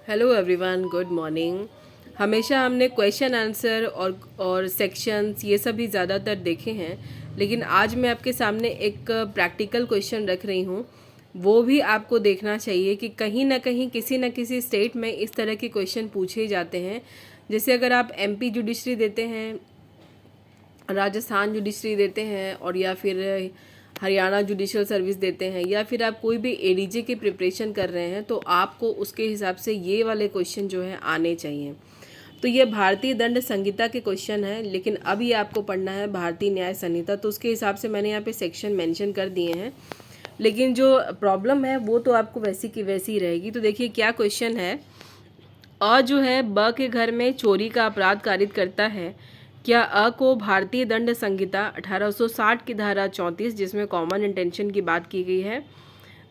Hello everyone, good morning. हमेशा हमने question answer और सेक्शंस ये सभी ज़्यादातर देखे हैं, लेकिन आज मैं आपके सामने एक प्रैक्टिकल क्वेश्चन रख रही हूँ। वो भी आपको देखना चाहिए कि कहीं ना कहीं किसी न किसी स्टेट में इस तरह के क्वेश्चन पूछे जाते हैं। जैसे अगर आप एमपी जुडिशरी देते हैं, राजस्थान जुडिशरी देते हैं, और या फिर हरियाणा जुडिशल सर्विस देते हैं, या फिर आप कोई भी एडीजे की प्रिपरेशन कर रहे हैं, तो आपको उसके हिसाब से ये वाले क्वेश्चन जो है आने चाहिए। तो ये भारतीय दंड संहिता के क्वेश्चन है, लेकिन अब ये आपको पढ़ना है भारतीय न्याय संहिता, तो उसके हिसाब से मैंने यहाँ पे सेक्शन मेंशन कर दिए हैं। लेकिन जो प्रॉब्लम है वो तो आपको वैसी की वैसी ही रहेगी। तो देखिए क्या क्वेश्चन है। अ जो है ब के घर में चोरी का अपराध कारित करता है। क्या अ को भारतीय दंड संहिता 1860 की धारा 34, जिसमें कॉमन इंटेंशन की बात की गई है,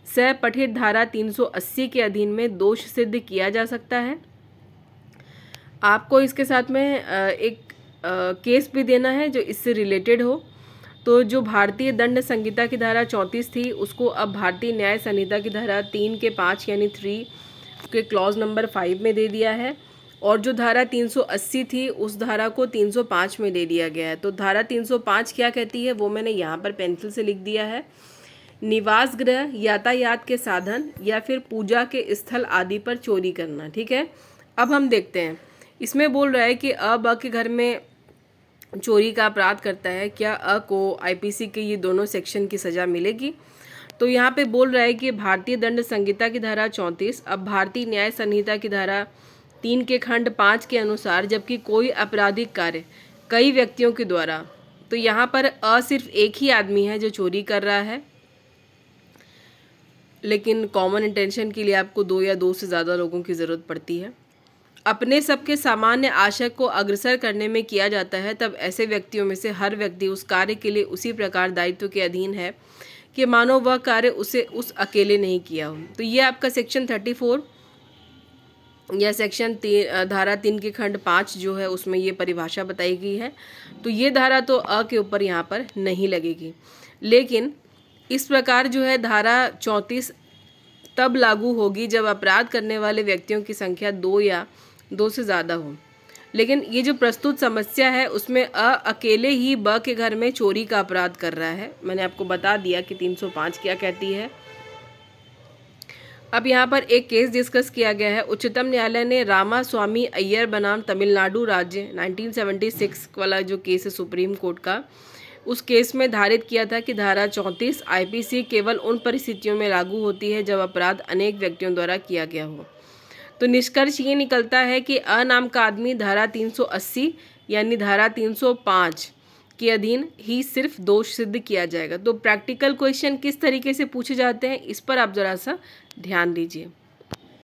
से पठित धारा 380 के अधीन में दोष सिद्ध किया जा सकता है? आपको इसके साथ में एक केस भी देना है जो इससे रिलेटेड हो। तो जो भारतीय दंड संहिता की धारा 34 थी, उसको अब भारतीय न्याय संहिता की धारा 3 के 5 यानी 3 के क्लॉज नंबर 5 में दे दिया है, और जो धारा 380 थी उस धारा को 305 में दे दिया गया है। तो धारा 305 क्या कहती है वो मैंने यहाँ पर पेंसिल से लिख दिया है। निवास गृह, यातायात के साधन या फिर पूजा के स्थल आदि पर चोरी करना। ठीक है, अब हम देखते हैं। इसमें बोल रहा है कि अ ब के घर में चोरी का अपराध करता है, क्या अ को आईपीसी के ये दोनों सेक्शन की सज़ा मिलेगी? तो यहाँ पे बोल रहा है कि भारतीय दंड संहिता की धारा 34 अब भारतीय न्याय संहिता की धारा 3 के खंड 5 के अनुसार, जबकि कोई आपराधिक कार्य कई व्यक्तियों के द्वारा, तो यहाँ पर अ सिर्फ एक ही आदमी है जो चोरी कर रहा है, लेकिन कॉमन इंटेंशन के लिए आपको दो या दो से ज़्यादा लोगों की ज़रूरत पड़ती है। अपने सबके सामान्य आशय को अग्रसर करने में किया जाता है, तब ऐसे व्यक्तियों में से हर व्यक्ति उस कार्य के लिए उसी प्रकार दायित्व के अधीन है कि मानो वह कार्य उसे उस अकेले नहीं किया हो। तो ये आपका सेक्शन 34 या सेक्शन धारा 3 के खंड 5 जो है उसमें ये परिभाषा बताई गई है। तो ये धारा तो अ के ऊपर यहाँ पर नहीं लगेगी, लेकिन इस प्रकार जो है धारा 34 तब लागू होगी जब अपराध करने वाले व्यक्तियों की संख्या 2 या 2 से ज़्यादा हो। लेकिन ये जो प्रस्तुत समस्या है उसमें अ अकेले ही ब के घर में चोरी का अपराध कर रहा है। मैंने आपको बता दिया कि 305 क्या कहती है। अब यहाँ पर एक केस डिस्कस किया गया है। उच्चतम न्यायालय ने रामा स्वामी अय्यर बनाम तमिलनाडु राज्य 1976 वाला जो केस है सुप्रीम कोर्ट का, उस केस में धारित किया था कि धारा 34 आईपीसी केवल उन परिस्थितियों में लागू होती है जब अपराध अनेक व्यक्तियों द्वारा किया गया हो। तो निष्कर्ष ये निकलता है कि अ नाम का आदमी धारा 380 यानी धारा 305 के अधीन ही सिर्फ दोष सिद्ध किया जाएगा। तो प्रैक्टिकल क्वेश्चन किस तरीके से पूछे जाते हैं इस पर आप ज़रा सा ध्यान दीजिए।